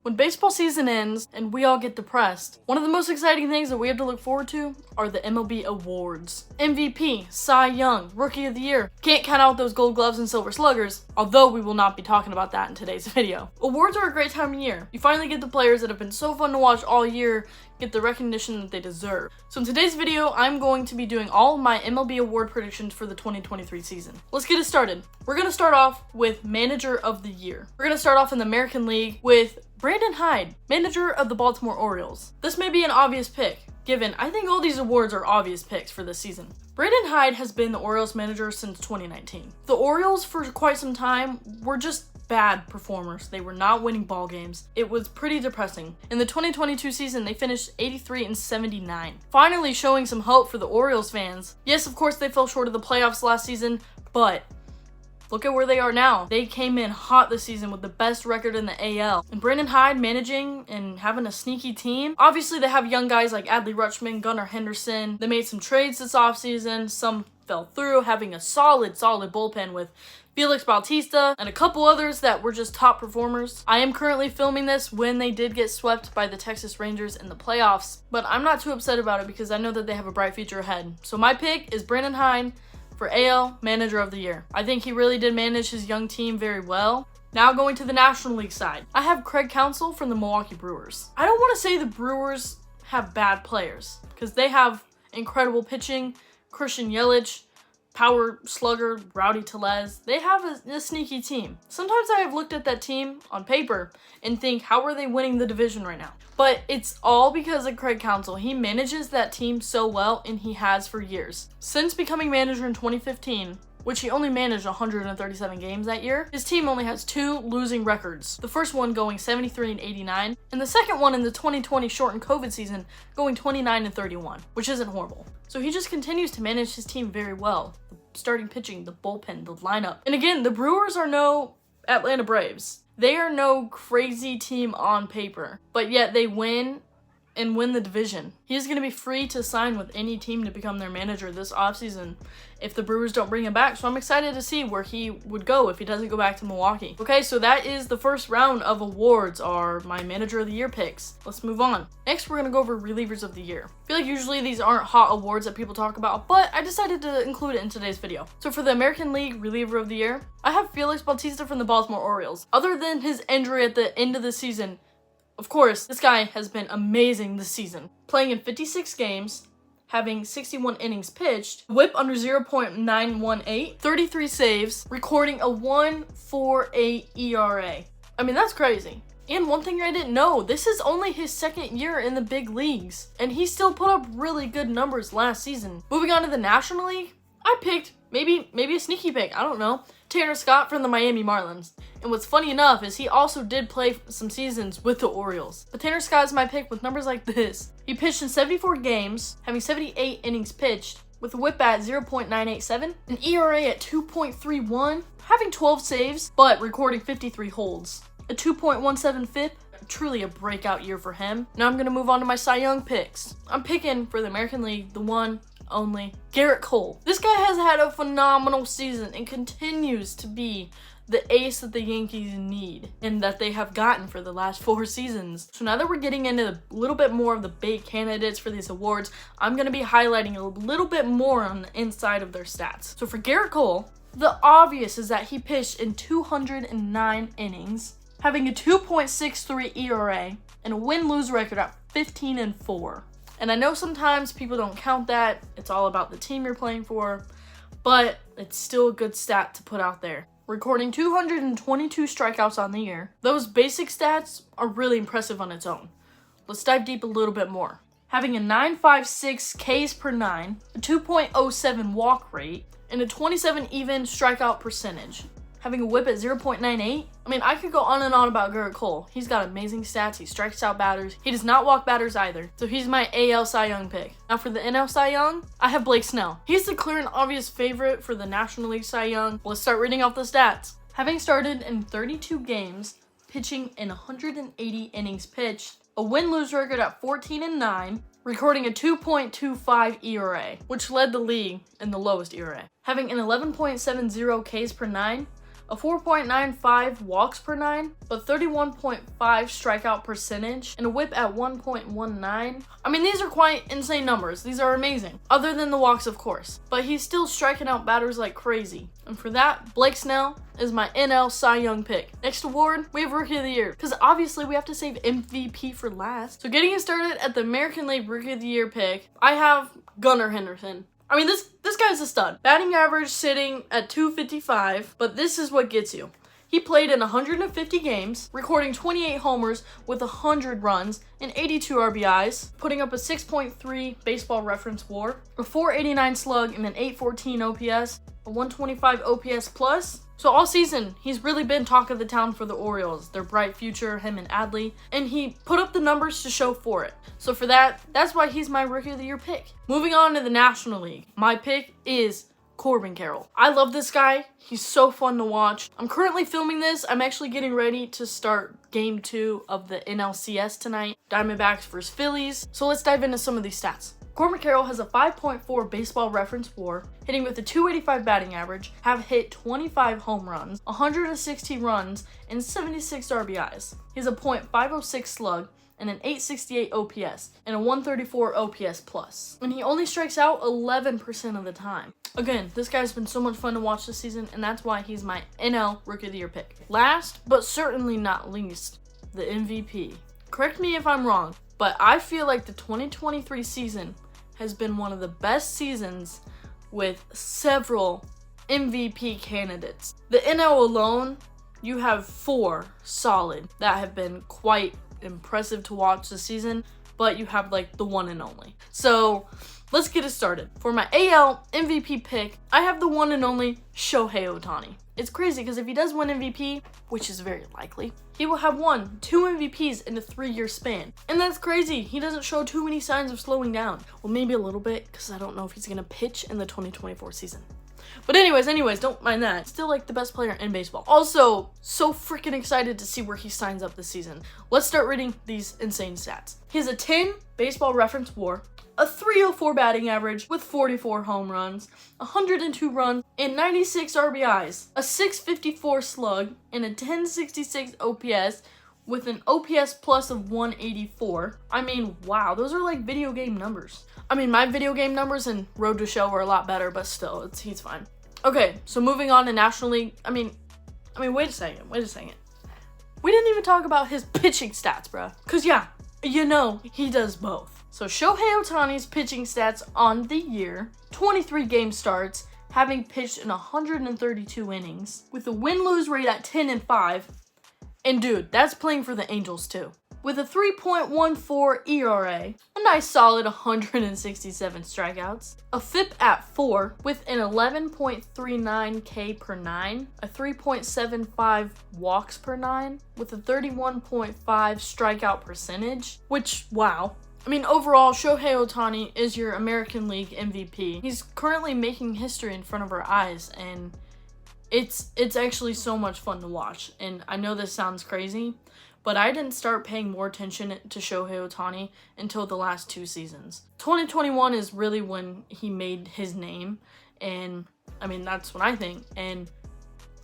When baseball season ends and we all get depressed, one of the most exciting things that we have to look forward to are the MLB Awards. MVP, Cy Young, Rookie of the Year. Can't count out those Gold Gloves and Silver Sluggers, although we will not be talking about that in today's video. Awards are a great time of year. You finally get the players that have been so fun to watch all year get the recognition that they deserve. So in today's video, I'm going to be doing all of my MLB Award predictions for the 2023 season. Let's get it started. We're going to start off with Manager of the Year. We're going to start off in the American League with Brandon Hyde, manager of the Baltimore Orioles. This may be an obvious pick, given I think all these awards are obvious picks for this season. Brandon Hyde has been the Orioles manager since 2019. The Orioles for quite some time were just bad performers. They were not winning ball games. It was pretty depressing. In the 2022 season, they finished 83-79. Finally showing some hope for the Orioles fans. Yes, of course they fell short of the playoffs last season, but look at where they are now. They came in hot this season with the best record in the AL. And Brandon Hyde managing and having a sneaky team. Obviously, they have young guys like Adley Rutschman, Gunnar Henderson. They made some trades this offseason. Some fell through, having a solid bullpen with Felix Bautista and a couple others that were just top performers. I am currently filming this when they did get swept by the Texas Rangers in the playoffs, but I'm not too upset about it because I know that they have a bright future ahead. So my pick is Brandon Hyde for AL Manager of the Year. I think he really did manage his young team very well. Now going to the National League side, I have Craig Counsell from the Milwaukee Brewers. I don't want to say the Brewers have bad players because they have incredible pitching. Christian Yelich, power slugger, Rowdy Tellez. They have a sneaky team. Sometimes I have looked at that team on paper and think, how are they winning the division right now? But it's all because of Craig Counsell. He manages that team so well, and he has for years. Since becoming manager in 2015, which he only managed 137 games that year, his team only has 2 losing records. The first one going 73-89, and the second one in the 2020 shortened COVID season going 29-31, which isn't horrible. So he just continues to manage his team very well. The starting pitching, the bullpen, the lineup. And again, the Brewers are no Atlanta Braves. They are no crazy team on paper, but yet they win and win the division. He is going to be free to sign with any team to become their manager this offseason if the Brewers don't bring him back. So I'm excited to see where he would go if he doesn't go back to Milwaukee. Okay, so that is the first round of awards, are my Manager of the Year picks. Let's move on. Next, we're going to go over Relievers of the Year. I feel like usually these aren't hot awards that people talk about, but I decided to include it in today's video. So for the American League Reliever of the Year, I have Felix Bautista from the Baltimore Orioles. Other than his injury at the end of the season, of course, this guy has been amazing this season. Playing in 56 games, having 61 innings pitched, whip under 0.918, 33 saves, recording a 1.48 ERA. I mean, that's crazy. And one thing I didn't know, this is only his second year in the big leagues, and he still put up really good numbers last season. Moving on to the National League, I picked maybe a sneaky pick, I don't know, Tanner Scott from the Miami Marlins. And what's funny enough is he also did play some seasons with the Orioles. But Tanner Scott is my pick with numbers like this. He pitched in 74 games, having 78 innings pitched, with a whip at 0.987, an ERA at 2.31, having 12 saves, but recording 53 holds, a 2.17 FIP. Truly a breakout year for him. Now I'm going to move on to my Cy Young picks. I'm picking for the American League, the one, only, Garrett Cole. This guy has had a phenomenal season and continues to be the ace that the Yankees need and that they have gotten for the last 4 seasons. So now that we're getting into a little bit more of the big candidates for these awards, I'm going to be highlighting a little bit more on the inside of their stats. So for Garrett Cole, the obvious is that he pitched in 209 innings, having a 2.63 ERA and a win-lose record at 15-4. And I know sometimes people don't count that. It's all about the team you're playing for, but it's still a good stat to put out there. Recording 222 strikeouts on the year. Those basic stats are really impressive on its own. Let's dive deep a little bit more. Having a 9.56 Ks per 9, a 2.07 walk rate, and a 27 even strikeout percentage. Having a whip at 0.98. I mean, I could go on and on about Garrett Cole. He's got amazing stats. He strikes out batters. He does not walk batters either. So he's my AL Cy Young pick. Now for the NL Cy Young, I have Blake Snell. He's the clear and obvious favorite for the National League Cy Young. Let's start reading off the stats. Having started in 32 games, pitching in 180 innings pitched, a win-lose record at 14-9, recording a 2.25 ERA, which led the league in the lowest ERA. Having an 11.70 Ks per 9, a 4.95 walks per 9, but 31.5 strikeout percentage, and a whip at 1.19. I mean, these are quite insane numbers. These are amazing. Other than the walks, of course. But he's still striking out batters like crazy. And for that, Blake Snell is my NL Cy Young pick. Next award, we have Rookie of the Year, because obviously we have to save MVP for last. So getting us started at the American League Rookie of the Year pick, I have Gunnar Henderson. I mean, this guy's a stud. Batting average sitting at 255, but this is what gets you. He played in 150 games, recording 28 homers with 100 runs and 82 RBIs, putting up a 6.3 baseball reference WAR, a 489 slug, and an 814 OPS, a 125 OPS plus. So all season, he's really been talk of the town for the Orioles, their bright future, him and Adley, and he put up the numbers to show for it. So for that, that's why he's my Rookie of the Year pick. Moving on to the National League, my pick is Corbin Carroll. I love this guy. He's so fun to watch. I'm currently filming this. I'm actually getting ready to start Game 2 of the NLCS tonight, Diamondbacks versus Phillies. So let's dive into some of these stats. Corbin Carroll has a 5.4 baseball reference WAR, hitting with a 285 batting average, have hit 25 home runs, 160 runs, and 76 RBIs. He has a .506 slug and an 868 OPS and a 134 OPS plus. And he only strikes out 11% of the time. Again, this guy's been so much fun to watch this season, and that's why he's my NL Rookie of the Year pick. Last, but certainly not least, the MVP. Correct me if I'm wrong, but I feel like the 2023 season has been one of the best seasons with several MVP candidates. The NL alone, you have 4 solid that have been quite impressive to watch this season, but you have like the one and only. So let's get it started. For my AL MVP pick, I have the one and only Shohei Ohtani. It's crazy because if he does win MVP, which is very likely, he will have 2 MVPs in a 3-year span. And that's crazy. He doesn't show too many signs of slowing down. Well, maybe a little bit, because I don't know if he's going to pitch in the 2024 season. But anyways, don't mind that. Still like the best player in baseball. Also, so freaking excited to see where he signs up this season. Let's start reading these insane stats. He has a 10 baseball reference WAR, a 304 batting average with 44 home runs, 102 runs, and 96 RBIs, a 654 slug, and a 1066 OPS with an OPS plus of 184. I mean, wow, those are like video game numbers. I mean, my video game numbers in Road to Show were a lot better, but still, he's fine. Okay, so moving on to National League. I mean, wait a second. We didn't even talk about his pitching stats, bro. Cause yeah, you know, he does both. So Shohei Ohtani's pitching stats on the year: 23 game starts, having pitched in 132 innings, with a win-lose rate at 10-5. And dude, that's playing for the Angels too. With a 3.14 ERA, a nice solid 167 strikeouts, a FIP at 4 with an 11.39 K per 9, a 3.75 walks per 9, with a 31.5 strikeout percentage, which, wow. I mean, overall, Shohei Ohtani is your American League MVP. He's currently making history in front of our eyes, and it's actually so much fun to watch. And I know this sounds crazy, but I didn't start paying more attention to Shohei Ohtani until the last 2 seasons. 2021 is really when he made his name, and I mean, that's what I think, and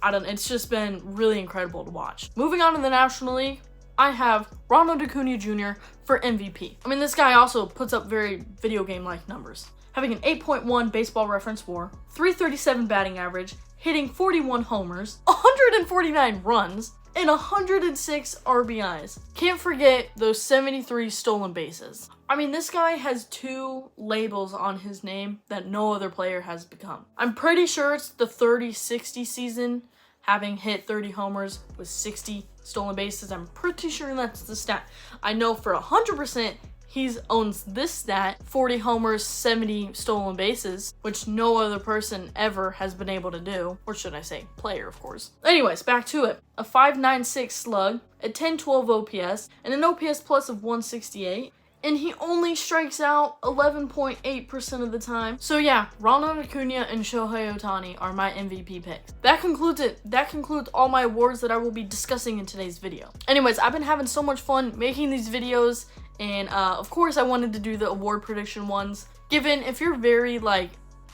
it's just been really incredible to watch. Moving on to the National League, I have Ronald Acuna Jr. for MVP. I mean, this guy also puts up very video game-like numbers, having an 8.1 baseball reference WAR, 337 batting average, hitting 41 homers, 149 runs, and 106 RBIs. Can't forget those 73 stolen bases. I mean, this guy has 2 labels on his name that no other player has become. I'm pretty sure it's the 30-60 season, having hit 30 homers with 60 stolen bases. I'm pretty sure that's the stat. I know for 100% he owns this stat: 40 homers, 70 stolen bases, which no other person ever has been able to do. Or should I say player, of course. Anyways, back to it. A 596 slug, a 1012 OPS, and an OPS plus of 168. And he only strikes out 11.8% of the time. So yeah, Ronald Acuna and Shohei Ohtani are my MVP picks. That concludes it. That concludes all my awards that I will be discussing in today's video. Anyways, I've been having so much fun making these videos, and of course I wanted to do the award prediction ones. Given if you're very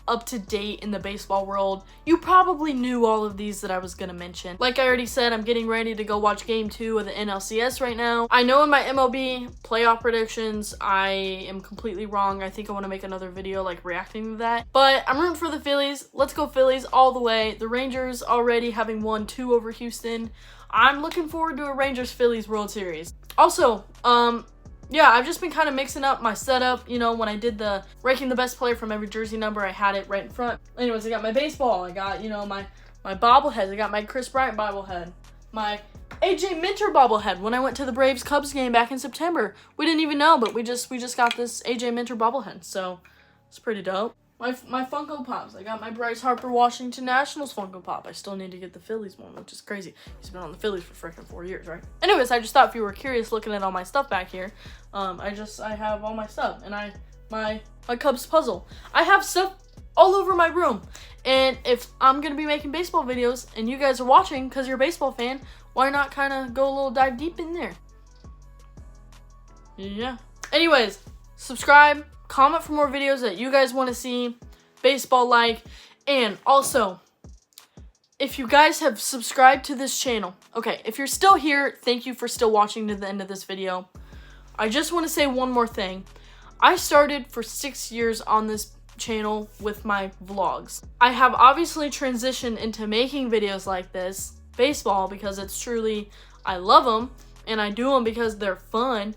up to date in the baseball world, you probably knew all of these that I was gonna mention. Like I already said, I'm getting ready to go watch game 2 of the NLCS right now. I know in my MLB playoff predictions, I am completely wrong. I think I want to make another video like reacting to that. But I'm rooting for the Phillies. Let's go Phillies all the way. The Rangers already having won 2 over Houston. I'm looking forward to a Rangers-Phillies World Series. Also, yeah, I've just been kind of mixing up my setup. You know, when I did the ranking the best player from every jersey number, I had it right in front. Anyways, I got my baseball. I got, you know, my bobbleheads. I got my Chris Bryant bobblehead. My AJ Minter bobblehead when I went to the Braves-Cubs game back in September. We didn't even know, but we just got this AJ Minter bobblehead, so it's pretty dope. My Funko Pops. I got my Bryce Harper Washington Nationals Funko Pop. I still need to get the Phillies one, which is crazy. He's been on the Phillies for freaking 4 years, right? Anyways, I just thought if you were curious looking at all my stuff back here, I have all my stuff, and my Cubs puzzle. I have stuff all over my room, and if I'm gonna be making baseball videos and you guys are watching because you're a baseball fan, why not kind of go a little dive deep in there? Yeah. Anyways, subscribe. Comment for more videos that you guys want to see, baseball-like, and also, if you guys have subscribed to this channel, okay, if you're still here, thank you for still watching to the end of this video. I just want to say one more thing. I started for 6 years on this channel with my vlogs. I have obviously transitioned into making videos like this, baseball, because it's truly, I love them, and I do them because they're fun.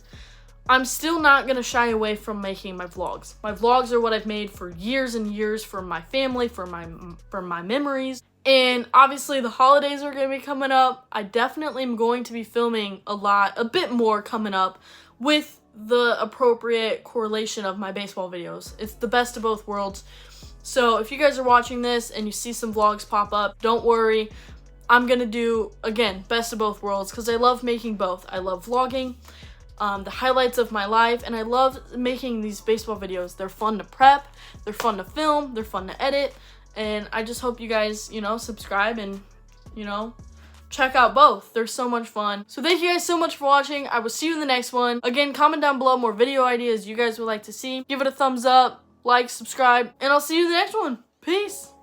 I'm still not going to shy away from making my vlogs. My vlogs are what I've made for years and years for my family, for my memories. And obviously the holidays are going to be coming up. I definitely am going to be filming a bit more coming up with the appropriate correlation of my baseball videos. It's the best of both worlds. So if you guys are watching this and you see some vlogs pop up, don't worry. I'm going to do, again, best of both worlds because I love making both. I love vlogging. The highlights of my life, and I love making these baseball videos. They're fun to prep, they're fun to film, they're fun to edit, and I just hope you guys, you know, subscribe and, you know, check out both. They're so much fun. So thank you guys so much for watching. I will see you in the next one. Again, comment down below more video ideas you guys would like to see. Give it a thumbs up, like, subscribe, and I'll see you in the next one. Peace!